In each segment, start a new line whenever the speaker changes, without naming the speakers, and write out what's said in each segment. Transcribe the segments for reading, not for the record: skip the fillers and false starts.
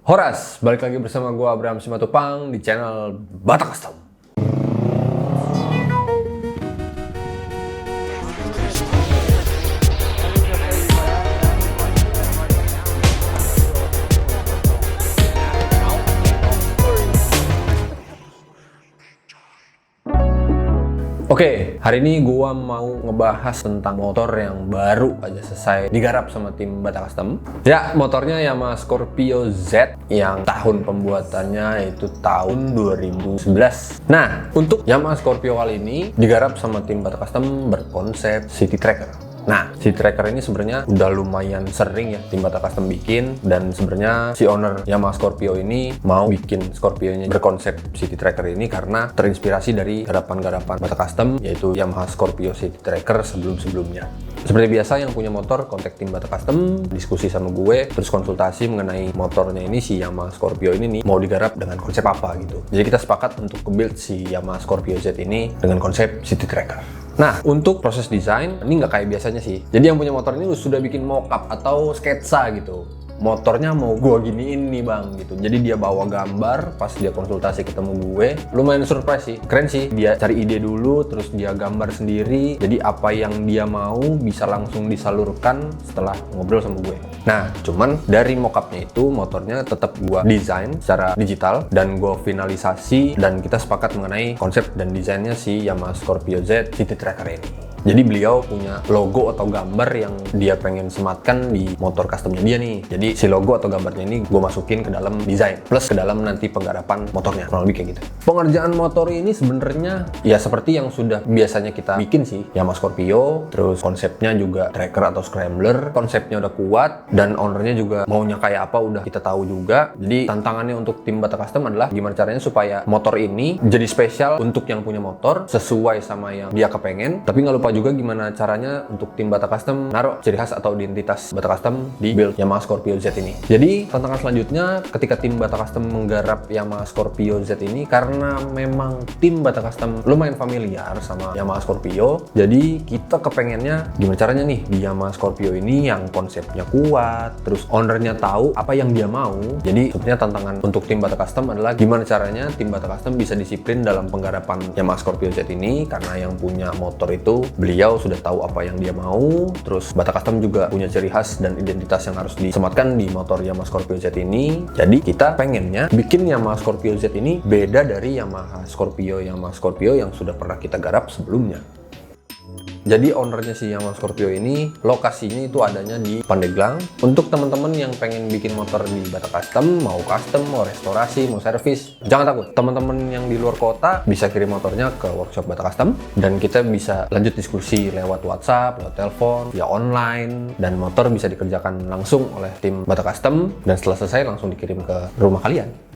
Horas, balik lagi bersama gue Abraham Simatupang di channel Batak Custom. Oke, hari ini gua mau ngebahas tentang motor yang baru aja selesai digarap sama tim Batak Custom. Ya, motornya Yamaha Scorpio Z yang tahun pembuatannya itu tahun 2011. Nah, untuk Yamaha Scorpio kali ini digarap sama tim Batak Custom berkonsep City Tracker. Nah, City Tracker ini sebenarnya udah lumayan sering ya tim Batak Custom bikin, dan sebenarnya si owner Yamaha Scorpio ini mau bikin Scorpio-nya berkonsep City Tracker ini karena terinspirasi dari garapan-garapan Batak Custom, yaitu Yamaha Scorpio City Tracker sebelum-sebelumnya. Seperti biasa, yang punya motor kontak tim Batak Custom, diskusi sama gue, terus konsultasi mengenai motornya ini, si Yamaha Scorpio ini nih mau digarap dengan konsep apa gitu. Jadi kita sepakat untuk build si Yamaha Scorpio Z ini dengan konsep City Tracker. Nah, untuk proses desain, ini nggak kayak biasanya sih. Jadi yang punya motor ini sudah bikin mockup atau sketsa gitu. Motornya mau gua giniin nih bang gitu. Jadi dia bawa gambar pas dia konsultasi ketemu gue. Lumayan surprise sih, keren sih. Dia cari ide dulu, terus dia gambar sendiri. Jadi apa yang dia mau bisa langsung disalurkan setelah ngobrol sama gue. Nah, cuman dari mockupnya itu motornya tetap gua desain secara digital dan gua finalisasi, dan kita sepakat mengenai konsep dan desainnya si Yamaha Scorpio Z City Tracker ini. Jadi beliau punya logo atau gambar yang dia pengen sematkan di motor customnya dia nih. Jadi si logo atau gambarnya ini gue masukin ke dalam desain plus ke dalam nanti penggarapan motornya, kurang lebih kayak gitu. Pengerjaan motor ini sebenarnya ya seperti yang sudah biasanya kita bikin sih, Yamaha Scorpio. Terus konsepnya juga tracker atau scrambler, konsepnya udah kuat dan ownernya juga maunya kayak apa udah kita tahu juga. Jadi tantangannya untuk tim Batak Custom adalah gimana caranya supaya motor ini jadi spesial untuk yang punya motor, sesuai sama yang dia kepengen, tapi nggak lupa juga gimana caranya untuk tim Batak Custom naruh ciri khas atau identitas Batak Custom di build Yamaha Scorpio Z ini. Jadi tantangan selanjutnya ketika tim Batak Custom menggarap Yamaha Scorpio Z ini, karena memang tim Batak Custom lumayan familiar sama Yamaha Scorpio, jadi kita kepengennya gimana caranya nih di Yamaha Scorpio ini yang konsepnya kuat, terus ownernya tahu apa yang dia mau. Jadi sebenarnya tantangan untuk tim Batak Custom adalah gimana caranya tim Batak Custom bisa disiplin dalam penggarapan Yamaha Scorpio Z ini, karena yang punya motor itu beliau sudah tahu apa yang dia mau. Terus Batak Custom juga punya ciri khas dan identitas yang harus disematkan di motor Yamaha Scorpio Z ini. Jadi kita pengennya bikin Yamaha Scorpio Z ini beda dari Yamaha Scorpio yang sudah pernah kita garap sebelumnya. Jadi ownernya si Yamaha Scorpio ini lokasinya itu adanya di Pandeglang. Untuk teman-teman yang pengen bikin motor di Batak Custom, mau restorasi, mau servis, jangan takut. Teman-teman yang di luar kota bisa kirim motornya ke workshop Batak Custom, dan kita bisa lanjut diskusi lewat WhatsApp, lewat telepon, via online, dan motor bisa dikerjakan langsung oleh tim Batak Custom, dan setelah selesai langsung dikirim ke rumah kalian.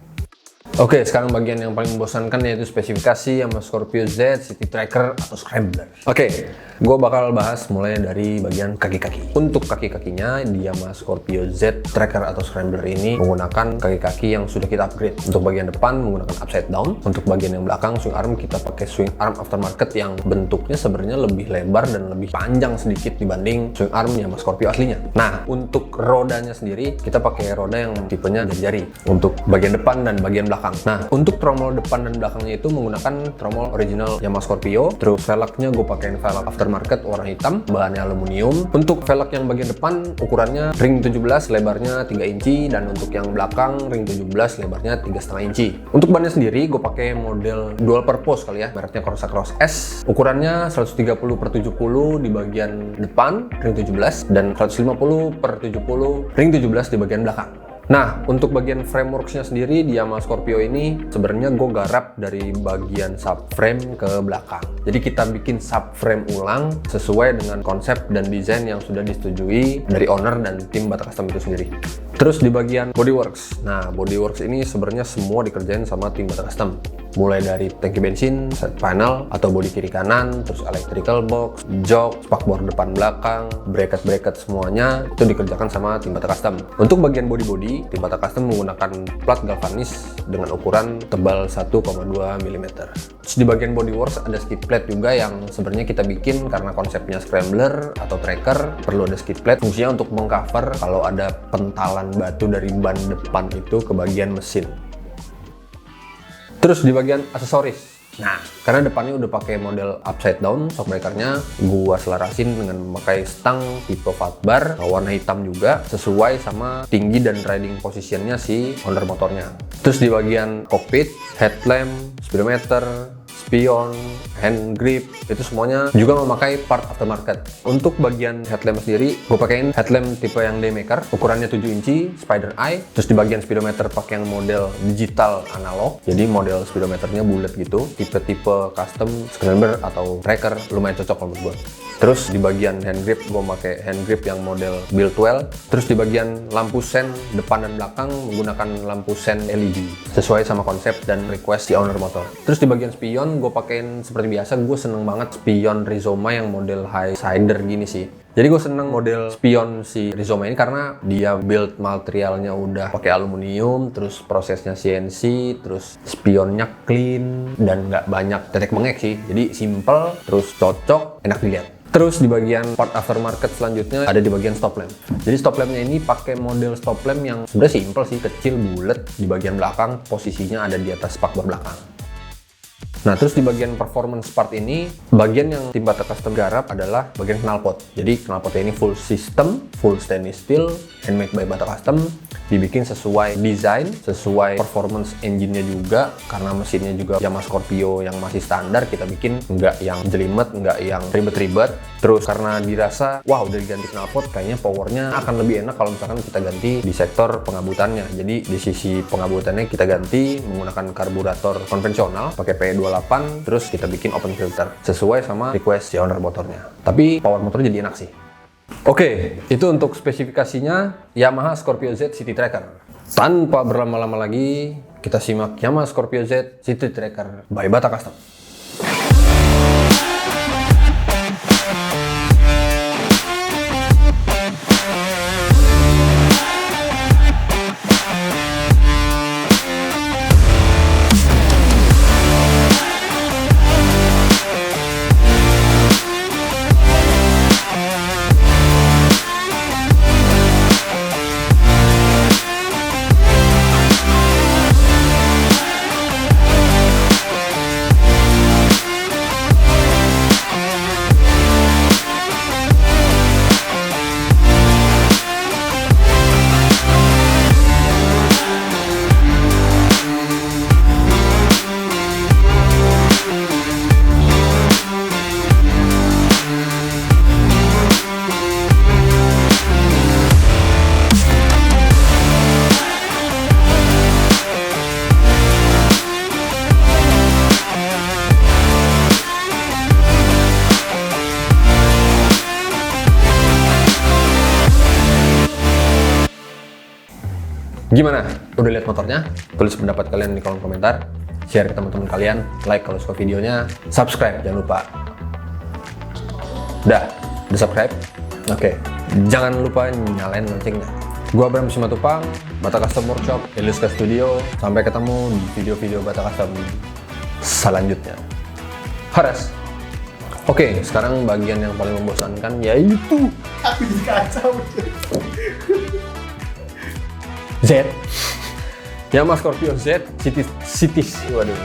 Oke, sekarang bagian yang paling membosankan, yaitu spesifikasi Yamaha Scorpio Z City Tracker atau Scrambler. Oke, gue bakal bahas mulai dari bagian kaki-kaki. Untuk kaki-kakinya di Yamaha Scorpio Z Tracker atau Scrambler ini menggunakan kaki-kaki yang sudah kita upgrade. Untuk bagian depan menggunakan upside down. Untuk bagian yang belakang swing arm kita pakai swing arm aftermarket yang bentuknya sebenarnya lebih lebar dan lebih panjang sedikit dibanding swing arm Yamaha Scorpio aslinya. Nah, untuk rodanya sendiri kita pakai roda yang tipenya jari-jari untuk bagian depan dan bagian belakang. Nah, untuk tromol depan dan belakangnya itu menggunakan tromol original Yamaha Scorpio. Terus velgnya gue pakein velg aftermarket warna hitam, bahannya aluminium. Untuk velg yang bagian depan ukurannya ring 17, lebarnya 3 inci, dan untuk yang belakang ring 17, lebarnya 3,5 inci. Untuk bannya sendiri gue pakai model dual purpose kali ya, mereknya Corsa Cross S. Ukurannya 130/70 di bagian depan ring 17 dan 150/70 ring 17 di bagian belakang. Nah, untuk bagian frameworksnya sendiri di Yamaha Scorpio ini sebenarnya gue garap dari bagian subframe ke belakang. Jadi kita bikin subframe ulang sesuai dengan konsep dan desain yang sudah disetujui dari owner dan tim Batak Custom itu sendiri. Terus di bagian bodyworks. Nah, bodyworks ini sebenarnya semua dikerjain sama tim Batak Custom. Mulai dari tangki bensin, side panel atau bodi kiri kanan, terus electrical box, jok, spakbor depan belakang, bracket semuanya itu dikerjakan sama tim Batak Custom. Untuk bagian body tim Batak Custom menggunakan plat galvanis dengan ukuran tebal 1,2 mm. Terus di bagian bodyworks ada skid plate juga yang sebenarnya kita bikin karena konsepnya scrambler atau tracker, perlu ada skid plate fungsinya untuk mengcover kalau ada pentalan tempalan batu dari ban depan itu ke bagian mesin. Terus di bagian aksesoris, nah, karena depannya udah pakai model upside down shock breakernya, gua selarasin dengan memakai stang tipe fat bar warna hitam juga, sesuai sama tinggi dan riding positionnya si owner motornya. Terus di bagian cockpit, headlamp, speedometer, spion, hand grip, itu semuanya juga memakai part aftermarket. Untuk bagian headlamp sendiri, gue pakein headlamp tipe yang Daymaker, ukurannya 7 inci, Spider Eye. Terus di bagian speedometer pakai yang model digital analog, jadi model speedometernya bulat gitu, tipe-tipe custom, scrambler atau tracker, lumayan cocok kalau menurut gue. Terus di bagian hand grip, gue pakai hand grip yang model build well. Terus di bagian lampu sen depan dan belakang menggunakan lampu sen LED, sesuai sama konsep dan request si owner motor. Terus di bagian spion, gue pakein seperti biasa, gue seneng banget spion Rizoma yang model high sider gini sih. Jadi gue seneng model spion si Rizoma ini karena dia build materialnya udah pakai aluminium, terus prosesnya CNC, terus spionnya clean dan nggak banyak tetek bengek sih. Jadi simple, terus cocok, enak dilihat. Terus di bagian part aftermarket selanjutnya ada di bagian stop lamp. Jadi stop lampnya ini pakai model stop lamp yang sebenarnya simple sih, kecil, bulat. Di bagian belakang posisinya ada di atas spakbor belakang. Nah, terus di bagian performance part ini, bagian yang tim Bata Custom garap adalah bagian knalpot. Jadi knalpotnya ini full system, full stainless steel, handmade by Bata Custom, dibikin sesuai desain, sesuai performance engine-nya juga, karena mesinnya juga Yamaha Scorpio yang masih standar, kita bikin nggak yang jelimet, nggak yang ribet-ribet. Terus karena dirasa, wah udah diganti knalpot, kayaknya powernya akan lebih enak kalau misalkan kita ganti di sektor pengabutannya. Jadi di sisi pengabutannya kita ganti menggunakan karburator konvensional, pakai P28, terus kita bikin open filter, sesuai sama request si owner motornya. Tapi power motornya jadi enak sih. Oke, itu untuk spesifikasinya Yamaha Scorpio Z City Tracker. Tanpa berlama-lama lagi, kita simak Yamaha Scorpio Z City Tracker by Bata Custom. Gimana? Udah lihat motornya? Tulis pendapat kalian di kolom komentar, share ke teman-teman kalian, like kalau suka videonya, subscribe jangan lupa. Udah subscribe? Oke. Jangan lupa nyalain loncengnya. Gua Bram Simatupang, Bata Custom Workshop, Iluska Studio. Sampai ketemu di video-video Bata Custom selanjutnya. Horas. Oke, sekarang bagian yang paling membosankan yaitu
Aku jadi kacau.
Z. Yamaha Scorpio Z Cities. Waduh.